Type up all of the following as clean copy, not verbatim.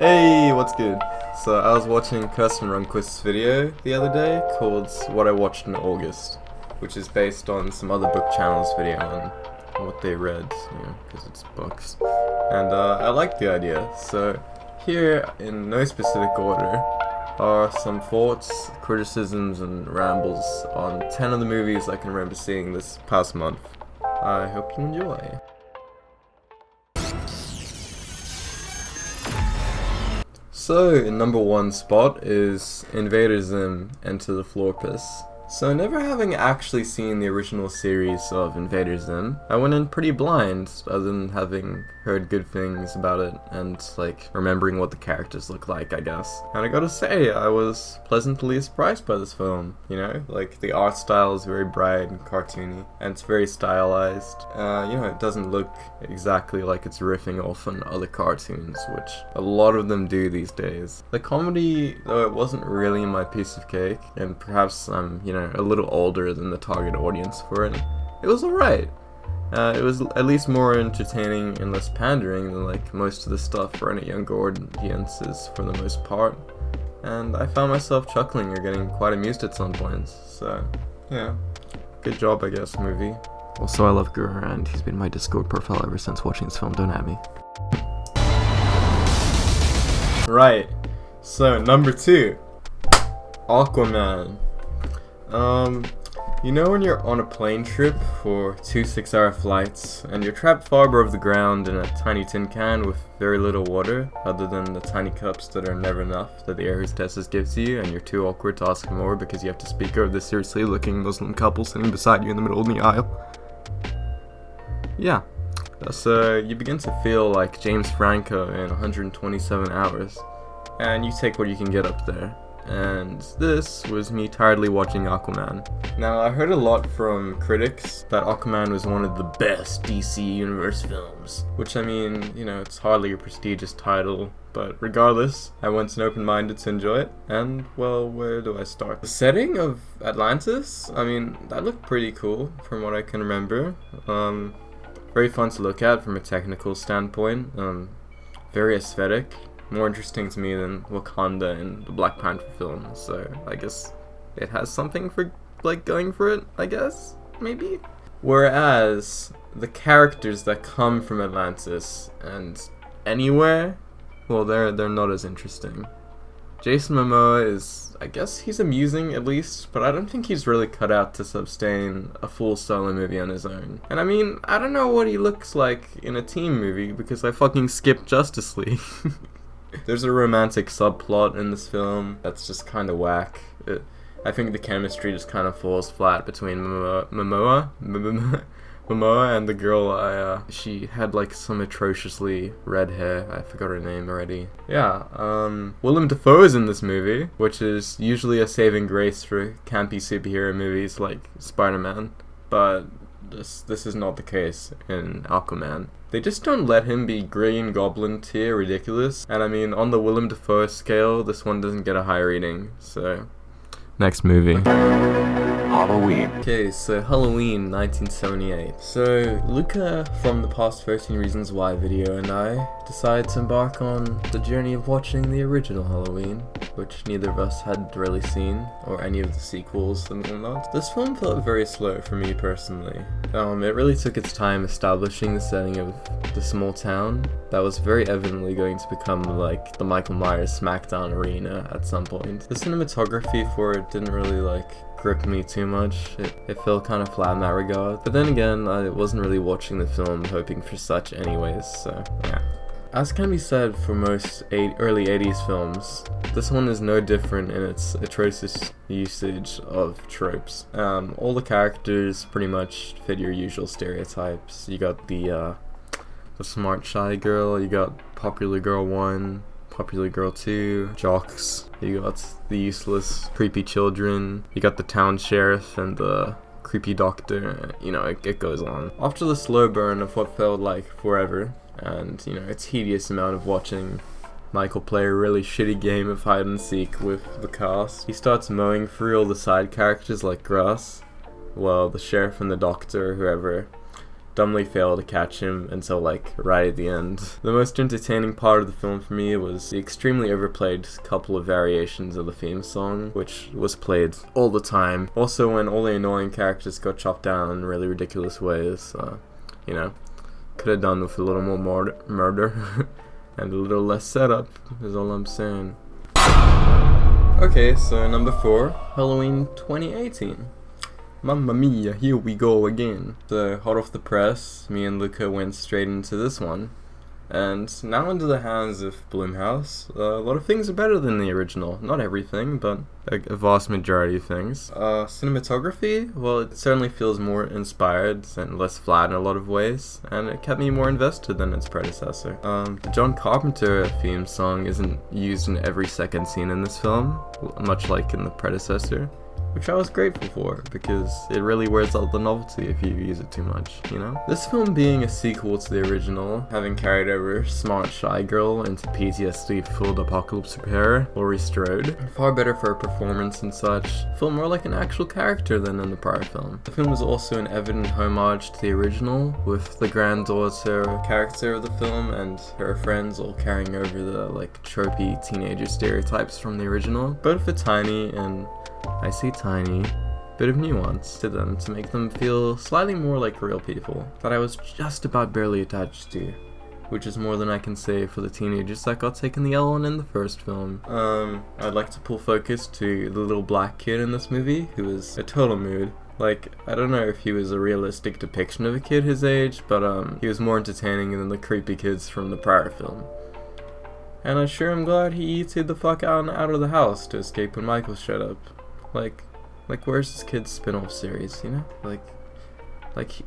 Hey, what's good? So I was watching Kirsten Runquist's video the other day called What I Watched in August, which is based on some other book channel's video on what they read, because it's books. And I liked the idea, so here, in no specific order, are some thoughts, criticisms, and rambles on 10 of the movies I can remember seeing this past month. I hope you enjoy. So, in number 1 spot is Invader Zim, Enter the Florpus. So, never having actually seen the original series of Invader Zim, I went in pretty blind, other than having heard good things about it and, remembering what the characters look like, I guess. And I gotta say, I was pleasantly surprised by this film, the art style is very bright and cartoony, and it's very stylized. It doesn't look exactly like it's riffing off on other cartoons, which a lot of them do these days. The comedy, though it wasn't really my piece of cake, and perhaps I'm, a little older than the target audience for it, it was alright. It was at least more entertaining and less pandering than most of the stuff for any younger audiences for the most part, and I found myself chuckling or getting quite amused at some points, so yeah, good job I guess, movie. Also, I love Guru, and he's been my Discord profile ever since watching this film, don't at me. Right, so number 2, Aquaman. When you're on a plane trip for 2 6-hour flights, and you're trapped far above the ground in a tiny tin can with very little water, other than the tiny cups that are never enough that the air hostesses gives you, and you're too awkward to ask for more because you have to speak over the seriously looking Muslim couple sitting beside you in the middle of the aisle. Yeah, so you begin to feel like James Franco in 127 hours, and you take what you can get up there. And this was me tiredly watching Aquaman. Now, I heard a lot from critics that Aquaman was one of the best DC Universe films, which it's hardly a prestigious title, but regardless, I went in open-minded to enjoy it, and, well, where do I start? The setting of Atlantis, that looked pretty cool from what I can remember. Very fun to look at from a technical standpoint, very aesthetic. More interesting to me than Wakanda in the Black Panther film, so I guess it has something for, going for it, I guess, maybe? Whereas, the characters that come from Atlantis and anywhere, well, they're not as interesting. Jason Momoa is, I guess he's amusing at least, but I don't think he's really cut out to sustain a full solo movie on his own. And I don't know what he looks like in a team movie, because I fucking skipped Justice League. There's a romantic subplot in this film that's just kind of whack. I think the chemistry just kind of falls flat between Momoa and the girl. She had some atrociously red hair. I forgot her name already. Yeah, Willem Dafoe is in this movie, which is usually a saving grace for campy superhero movies like Spider-Man, but this is not the case in Aquaman. They just don't let him be Green Goblin tier ridiculous, and on the Willem Dafoe scale, this one doesn't get a high rating, so... Next movie. Halloween. Okay, so Halloween, 1978. So, Luca from the Past 13 Reasons Why video and I decided to embark on the journey of watching the original Halloween, which neither of us had really seen, or any of the sequels and whatnot. This film felt very slow for me personally. It really took its time establishing the setting of the small town that was very evidently going to become the Michael Myers SmackDown arena at some point. The cinematography for it didn't really grip me too much. It felt kind of flat in that regard. But then again, I wasn't really watching the film hoping for such anyways, so yeah. As can be said for most early 80s films, this one is no different in its atrocious usage of tropes. All the characters pretty much fit your usual stereotypes. You got the smart shy girl, you got popular girl 1, popular girl 2, jocks, you got the useless creepy children, you got the town sheriff and the creepy doctor, it goes on. After the slow burn of what felt like forever, and a tedious amount of watching Michael play a really shitty game of hide and seek with the cast, he starts mowing through all the side characters like grass, while the sheriff and the doctor, whoever, dumbly fail to catch him until like right at the end. The most entertaining part of the film for me was the extremely overplayed couple of variations of the theme song, which was played all the time. Also, when all the annoying characters got chopped down in really ridiculous ways, you know, could have done with a little more murder and a little less setup, is all I'm saying. Okay, so number 4, Halloween 2018. Mamma mia, here we go again. So, hot off the press, me and Luca went straight into this one. And now into the hands of House, a lot of things are better than the original. Not everything, but a vast majority of things. Cinematography, well, it certainly feels more inspired and less flat in a lot of ways, and it kept me more invested than its predecessor. The John Carpenter theme song isn't used in every second scene in this film, much like in the predecessor, which I was grateful for, because it really wears out the novelty if you use it too much, you know? This film being a sequel to the original, having carried over Smart Shy Girl into PTSD-filled apocalypse repair, Laurie Strode, far better for her performance and such, felt more like an actual character than in the prior film. The film was also an evident homage to the original, with the granddaughter character of the film and her friends all carrying over the, like, tropey teenager stereotypes from the original, but with a tiny and I say tiny bit of nuance to them to make them feel slightly more like real people that I was just about barely attached to, which is more than I can say for the teenagers that got taken the L on in the first film. I'd like to pull focus to the little black kid in this movie, who was a total mood. Like, I don't know if he was a realistic depiction of a kid his age, but he was more entertaining than the creepy kids from the prior film. And I sure am glad he ET'd the fuck out of the house to escape when Michael showed up. Like, where's this kid's spin-off series, you know?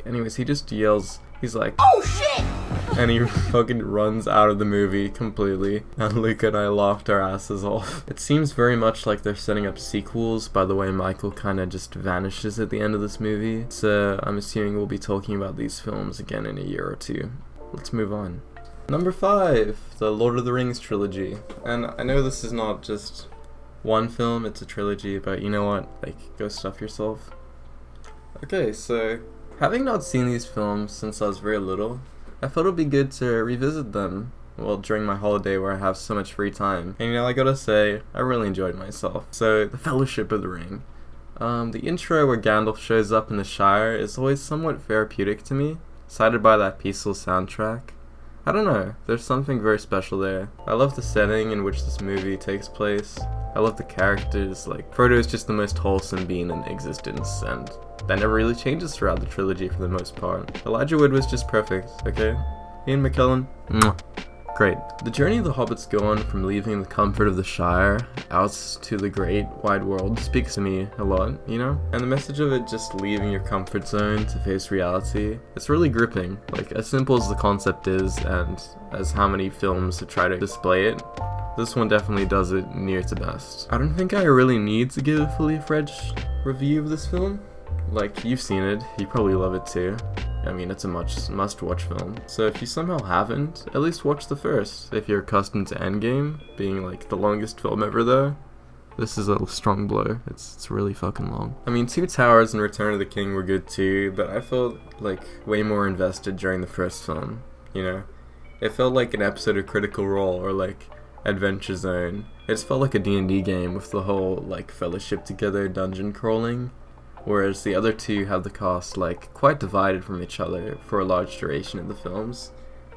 Anyways, he just yells, he's like, "Oh shit!" And he fucking runs out of the movie completely, and Luca and I laughed our asses off. It seems very much like they're setting up sequels by the way Michael kinda just vanishes at the end of this movie, so I'm assuming we'll be talking about these films again in a year or two. Let's move on. Number 5, the Lord of the Rings trilogy. And I know this is not just one film, it's a trilogy, but you know what, like, go stuff yourself. Okay, so, having not seen these films since I was very little, I thought it would be good to revisit them, well, during my holiday where I have so much free time. And you know, I gotta say, I really enjoyed myself. So, the Fellowship of the Ring. The intro where Gandalf shows up in the Shire is always somewhat therapeutic to me, cited by that peaceful soundtrack. I don't know, there's something very special there. I love the setting in which this movie takes place. I love the characters, like, Frodo is just the most wholesome being in existence, and that never really changes throughout the trilogy for the most part. Elijah Wood was just perfect, okay? Ian McKellen, mwah. Great. The journey the hobbits go on from leaving the comfort of the Shire out to the great wide world speaks to me a lot, you know? And the message of it just leaving your comfort zone to face reality, it's really gripping. Like, as simple as the concept is, and as how many films have tried to display it, this one definitely does it near to best. I don't think I really need to give a fully fledged review of this film. Like, you've seen it, you probably love it too. I mean, it's a must-watch film. So if you somehow haven't, at least watch the first. If you're accustomed to Endgame being like the longest film ever though, this is a strong blow. It's really fucking long. I mean, Two Towers and Return of the King were good too, but I felt like way more invested during the first film, you know? It felt like an episode of Critical Role or like Adventure Zone. It just felt like a D&D game with the whole like fellowship together dungeon crawling. Whereas the other two have the cast like quite divided from each other for a large duration of the films.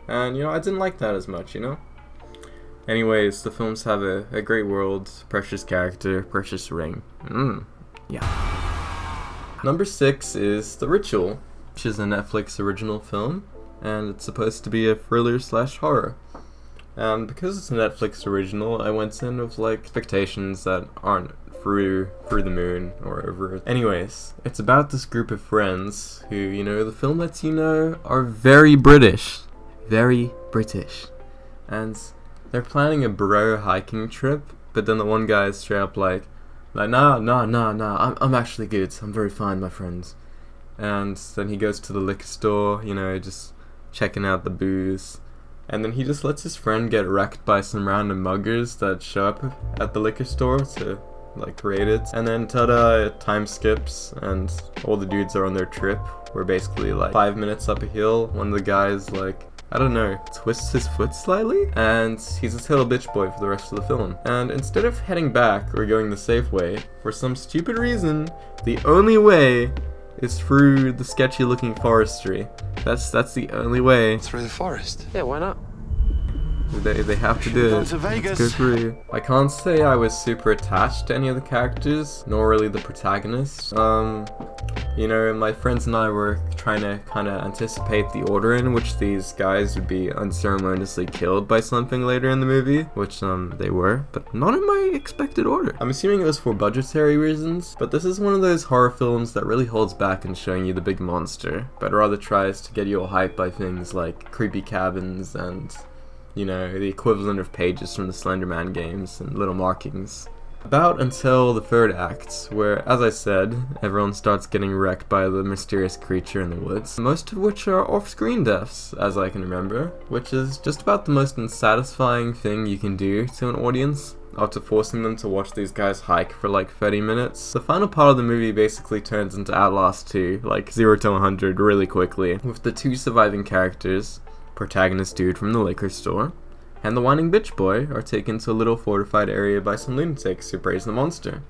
And you know, I didn't like that as much, you know? Anyways, the films have a great world, precious character, precious ring. Yeah. Number 6 is The Ritual, which is a Netflix original film, and it's supposed to be a thriller/horror. And because it's a Netflix original, I went in with like expectations that aren't through the moon or over. Anyways, it's about this group of friends who, you know, the film lets you know are very British. Very British. And they're planning a bro hiking trip, but then the one guy is straight up like nah, I'm actually good. I'm very fine, my friends. And then he goes to the liquor store, you know, just checking out the booze. And then he just lets his friend get wrecked by some random muggers that show up at the liquor store to like created. And then ta-da, time skips and all the dudes are on their trip. We're basically like 5 minutes up a hill. One of the guys like, I don't know, twists his foot slightly, and he's a total bitch boy for the rest of the film. And instead of heading back or going the safe way, for some stupid reason, the only way is through the sketchy looking forestry. That's the only way. Through the forest? Yeah, why not? They have to do it. Let's go through. I can't say I was super attached to any of the characters, nor really the protagonist. You know, my friends and I were trying to kind of anticipate the order in which these guys would be unceremoniously killed by something later in the movie, which they were, but not in my expected order. I'm assuming it was for budgetary reasons, but this is one of those horror films that really holds back in showing you the big monster, but rather tries to get you all hyped by things like creepy cabins and, you know, the equivalent of pages from the Slender Man games and little markings. About until the third act, where, as I said, everyone starts getting wrecked by the mysterious creature in the woods, most of which are off-screen deaths, as I can remember, which is just about the most unsatisfying thing you can do to an audience, after forcing them to watch these guys hike for like 30 minutes. The final part of the movie basically turns into Outlast 2, like 0 to 100 really quickly, with the two surviving characters, protagonist dude from the liquor store, and the whining bitch boy are taken to a little fortified area by some lunatics who praise the monster.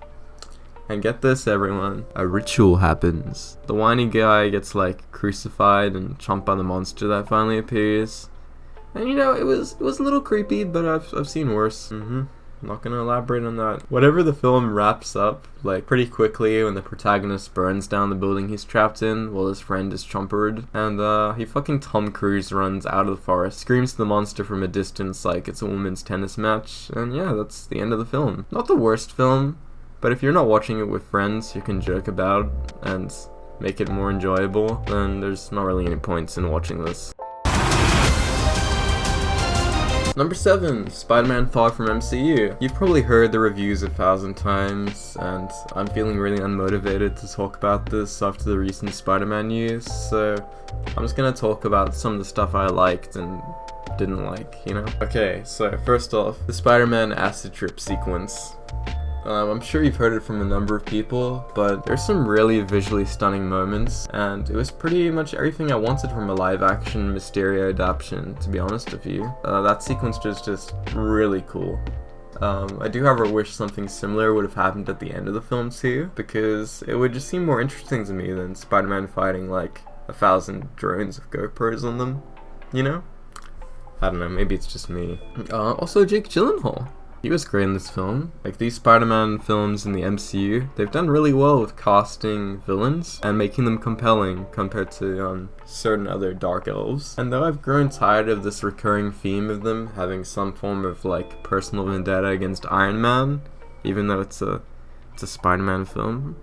And get this, everyone, a ritual happens. The whiny guy gets like crucified and chomped by the monster that finally appears. And you know, it was a little creepy, but I've seen worse. I'm not gonna elaborate on that. Whatever, the film wraps up like pretty quickly when the protagonist burns down the building he's trapped in while his friend is chompered, and he fucking Tom Cruise runs out of the forest, screams to the monster from a distance like it's a women's tennis match, and yeah, that's the end of the film. Not the worst film, but if you're not watching it with friends you can joke about and make it more enjoyable, then there's not really any points in watching this. Number 7, Spider-Man Far From MCU. You've probably heard the reviews 1,000 times, and I'm feeling really unmotivated to talk about this after the recent Spider-Man news, so I'm just gonna talk about some of the stuff I liked and didn't like, you know? Okay, so first off, the Spider-Man acid trip sequence. I'm sure you've heard it from a number of people, but there's some really visually stunning moments, and it was pretty much everything I wanted from a live-action Mysterio adaptation, to be honest with you. That sequence was just really cool. I do however wish something similar would have happened at the end of the film too, because it would just seem more interesting to me than Spider-Man fighting like 1,000 drones with GoPros on them, you know? I don't know, maybe it's just me. Also Jake Gyllenhaal. He was great in this film. Like, these Spider-Man films in the MCU, they've done really well with casting villains and making them compelling compared to certain other dark elves. And though I've grown tired of this recurring theme of them having some form of like personal vendetta against Iron Man, even though it's a Spider-Man film,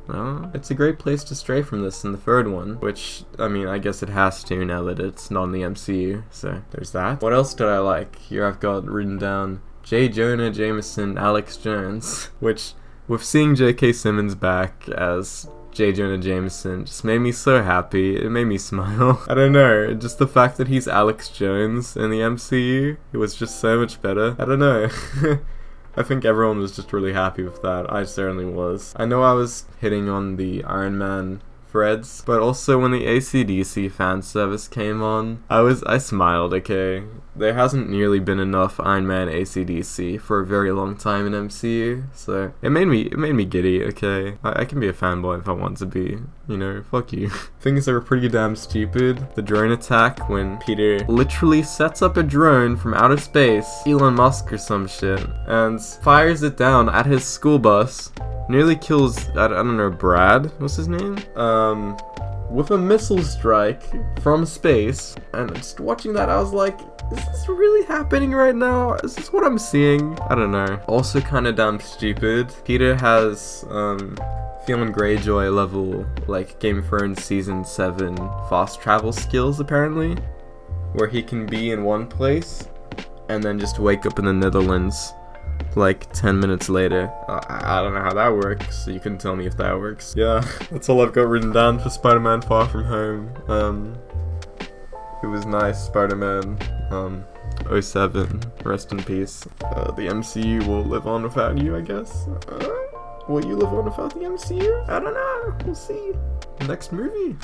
it's a great place to stray from this in the third one, which, I mean, I guess it has to now that it's not in the MCU, so there's that. What else did I like? Here I've got written down J. Jonah Jameson, Alex Jones, which, with seeing J.K. Simmons back as J. Jonah Jameson, just made me so happy. It made me smile. I don't know, just the fact that he's Alex Jones in the MCU, it was just so much better. I don't know. I think everyone was just really happy with that. I certainly was. I know I was hitting on the Iron Man threads, but also when the AC/DC fan service came on, I smiled, okay? There hasn't nearly been enough Iron Man AC/DC for a very long time in MCU, so it made me giddy, okay? I can be a fanboy if I want to be, you know, fuck you. Things that were pretty damn stupid. The drone attack when Peter literally sets up a drone from outer space, Elon Musk or some shit, and fires it down at his school bus. Nearly kills, I don't know, Brad? What's his name? With a missile strike from space. And just watching that, I was like, is this really happening right now? Is this what I'm seeing? I don't know. Also kinda damn stupid. Peter has, Theon Greyjoy level, like, Game of Thrones Season 7 fast travel skills, apparently. Where he can be in one place, and then just wake up in the Netherlands like 10 minutes later. I don't know how that works, so you can tell me if that works. Yeah, that's all I've got written down for Spider-Man Far From Home. It was nice, Spider-Man 07, rest in peace. The MCU will live on without you, I guess. will you live on without the MCU? I don't know, we'll see. Next movie.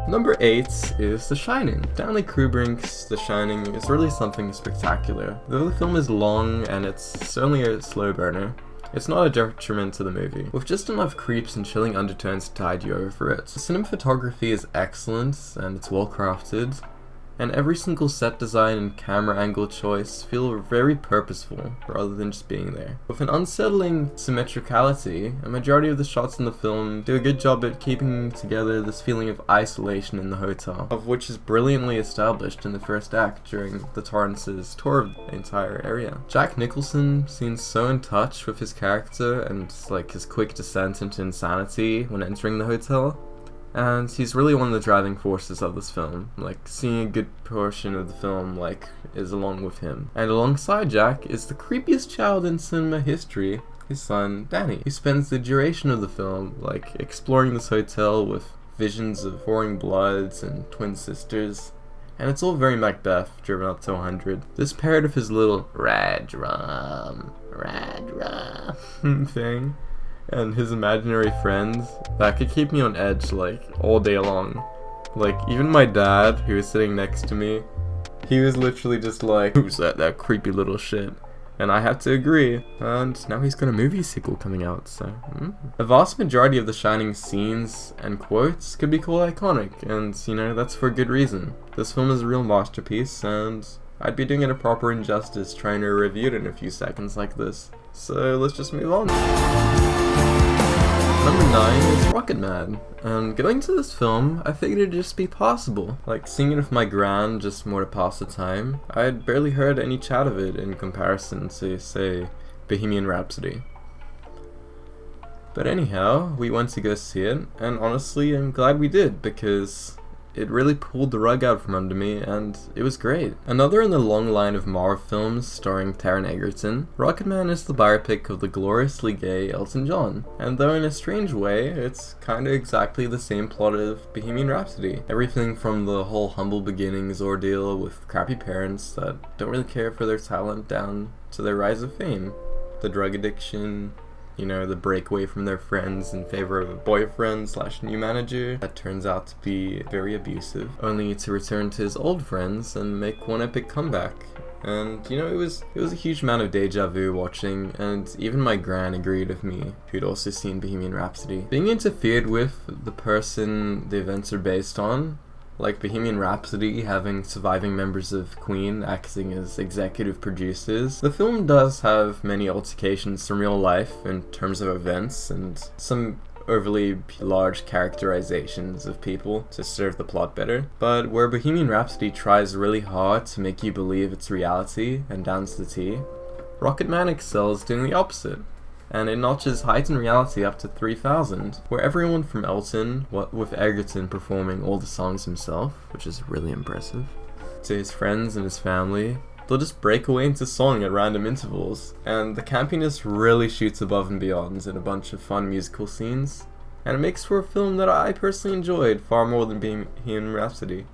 Number 8 is The Shining. Stanley Kubrick's The Shining is really something spectacular. Though the film is long and it's certainly a slow burner, it's not a detriment to the movie, with just enough creeps and chilling undertones to tide you over it. The cinematography is excellent and it's well crafted, and every single set design and camera angle choice feel very purposeful rather than just being there. With an unsettling symmetricality, a majority of the shots in the film do a good job at keeping together this feeling of isolation in the hotel, of which is brilliantly established in the first act during the Torrance's tour of the entire area. Jack Nicholson seems so in touch with his character and like his quick descent into insanity when entering the hotel. And he's really one of the driving forces of this film. Like, seeing a good portion of the film, like, is along with him. And alongside Jack is the creepiest child in cinema history, his son, Danny. He spends the duration of the film, like, exploring this hotel with visions of pouring bloods and twin sisters. And it's all very Macbeth, driven up to 100. This paired with his little Radram thing, and his imaginary friends, that could keep me on edge like all day long. Like, even my dad, who was sitting next to me, he was literally just like, who's that creepy little shit? And I had to agree, and now he's got a movie sequel coming out, so A vast majority of The Shining scenes and quotes could be called iconic, and you know, that's for a good reason. This film is a real masterpiece, and I'd be doing it a proper injustice trying to review it in a few seconds like this. So let's just move on. Number 9 is Rocketman, and going to this film, I figured it'd just be possible. Like, seeing it with my gran just more to pass the time, I'd barely heard any chat of it in comparison to, say, Bohemian Rhapsody. But anyhow, we went to go see it, and honestly, I'm glad we did, because it really pulled the rug out from under me, and it was great. Another in the long line of Marvel films starring Taron Egerton, Rocketman is the biopic of the gloriously gay Elton John. And though in a strange way, it's kinda exactly the same plot of Bohemian Rhapsody. Everything from the whole humble beginnings ordeal with crappy parents that don't really care for their talent down to their rise of fame. The drug addiction, you know, the breakaway from their friends in favor of a boyfriend/new manager that turns out to be very abusive, only to return to his old friends and make one epic comeback. And you know, it was a huge amount of deja vu watching, and even my gran agreed with me, who'd also seen Bohemian Rhapsody. Being interfered with the person the events are based on, like Bohemian Rhapsody having surviving members of Queen acting as executive producers, the film does have many altercations from real life in terms of events and some overly large characterizations of people to serve the plot better. But where Bohemian Rhapsody tries really hard to make you believe it's reality and down to the T, Rocketman excels doing the opposite. And it notches heightened reality up to 3,000, where everyone from Elton, with Egerton performing all the songs himself, which is really impressive, to his friends and his family, they'll just break away into song at random intervals, and the campiness really shoots above and beyond in a bunch of fun musical scenes, and it makes for a film that I personally enjoyed far more than Bohemian Rhapsody,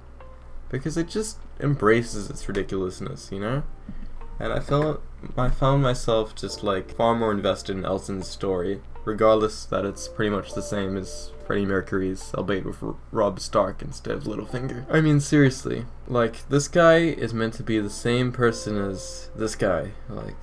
because it just embraces its ridiculousness, you know? And I found myself just like far more invested in Elton's story, regardless that it's pretty much the same as Freddie Mercury's, albeit with Rob Stark instead of Littlefinger. I mean, seriously, like, this guy is meant to be the same person as this guy. Like,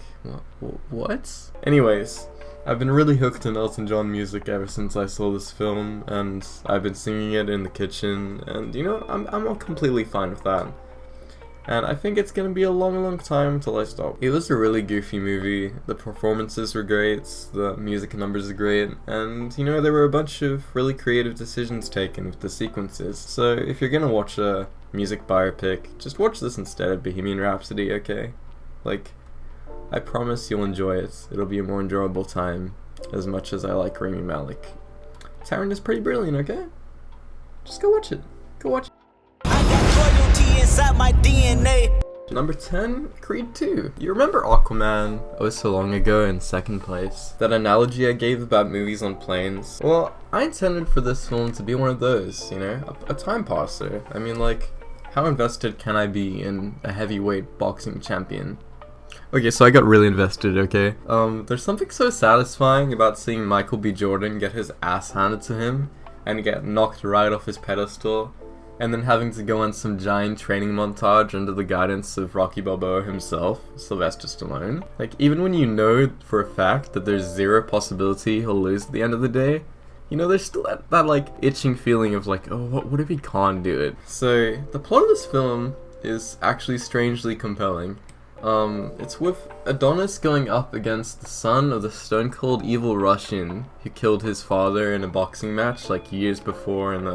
what? Anyways, I've been really hooked on Elton John music ever since I saw this film, and I've been singing it in the kitchen, and you know, I'm completely fine with that. And I think it's gonna be a long time until I stop. It was a really goofy movie, the performances were great, the music numbers are great, and you know, there were a bunch of really creative decisions taken with the sequences. So if you're gonna watch a music biopic, just watch this instead of Bohemian Rhapsody, okay? Like, I promise you'll enjoy it. It'll be a more enjoyable time, as much as I like Rami Malek. Taron is pretty brilliant, okay? Just go watch it. Go watch it. Inside my DNA. Number 10, Creed 2. You remember Aquaman, oh so long ago, in second place? That analogy I gave about movies on planes? Well, I intended for this film to be one of those, you know, a time passer. I mean, like, how invested can I be in a heavyweight boxing champion? Okay, so I got really invested, okay? There's something so satisfying about seeing Michael B. Jordan get his ass handed to him and get knocked right off his pedestal, and then having to go on some giant training montage under the guidance of Rocky Balboa himself, Sylvester Stallone. Like, even when you know for a fact that there's zero possibility he'll lose at the end of the day, you know, there's still that like, itching feeling of like, oh, what if he can't do it? So, the plot of this film is actually strangely compelling. It's with Adonis going up against the son of the stone-cold evil Russian who killed his father in a boxing match like years before in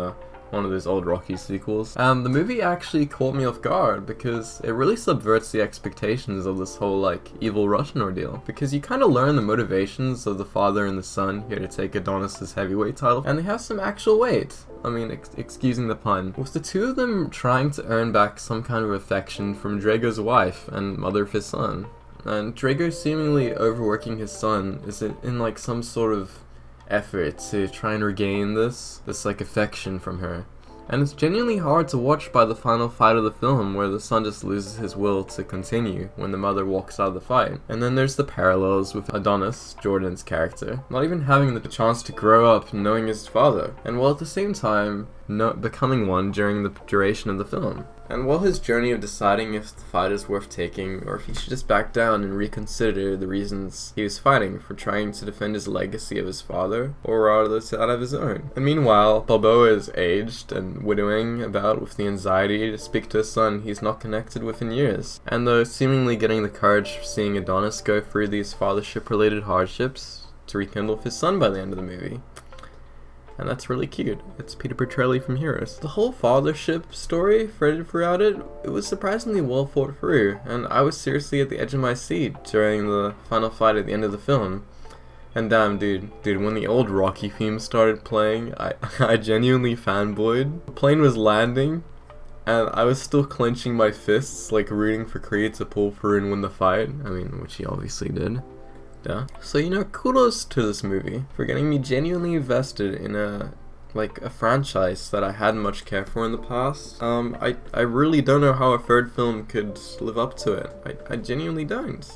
one of those old Rocky sequels. The movie actually caught me off guard because it really subverts the expectations of this whole like evil Russian ordeal, because you kind of learn the motivations of the father and the son here to take Adonis's heavyweight title, and they have some actual weight. I mean, excusing the pun. With the two of them trying to earn back some kind of affection from Drago's wife and mother of his son. And Drago seemingly overworking his son is in like some sort of effort to try and regain this like affection from her. And it's genuinely hard to watch by the final fight of the film, where the son just loses his will to continue when the mother walks out of the fight. And then there's the parallels with Adonis, Jordan's character, not even having the chance to grow up knowing his father, and while at the same time not becoming one during the duration of the film. And while his journey of deciding if the fight is worth taking, or if he should just back down and reconsider the reasons he was fighting for trying to defend his legacy of his father, or rather that of his own. And meanwhile, Balboa is aged and widowing about with the anxiety to speak to a son he's not connected with in years. And though seemingly getting the courage for seeing Adonis go through these fathership-related hardships to rekindle with his son by the end of the movie. And that's really cute. It's Peter Petrelli from Heroes. The whole fathership story threaded throughout it was surprisingly well thought through, and I was seriously at the edge of my seat during the final fight at the end of the film. And damn, dude, when the old Rocky theme started playing, I genuinely fanboyed. The plane was landing, and I was still clenching my fists, like rooting for Creed to pull through and win the fight. I mean, which he obviously did. Yeah. So, you know, kudos to this movie for getting me genuinely invested in a franchise that I hadn't much care for in the past. I really don't know how a third film could live up to it. I genuinely don't.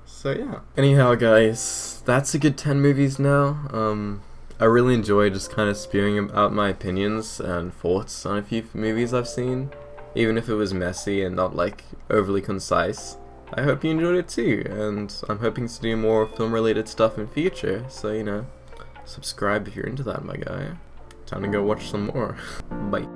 So yeah. Anyhow, guys, that's a good 10 movies now. I really enjoy just kind of spewing out my opinions and thoughts on a few movies I've seen, even if it was messy and not like overly concise. I hope you enjoyed it too, and I'm hoping to do more film-related stuff in future, so, you know, subscribe if you're into that, my guy. Time to go watch some more. Bye.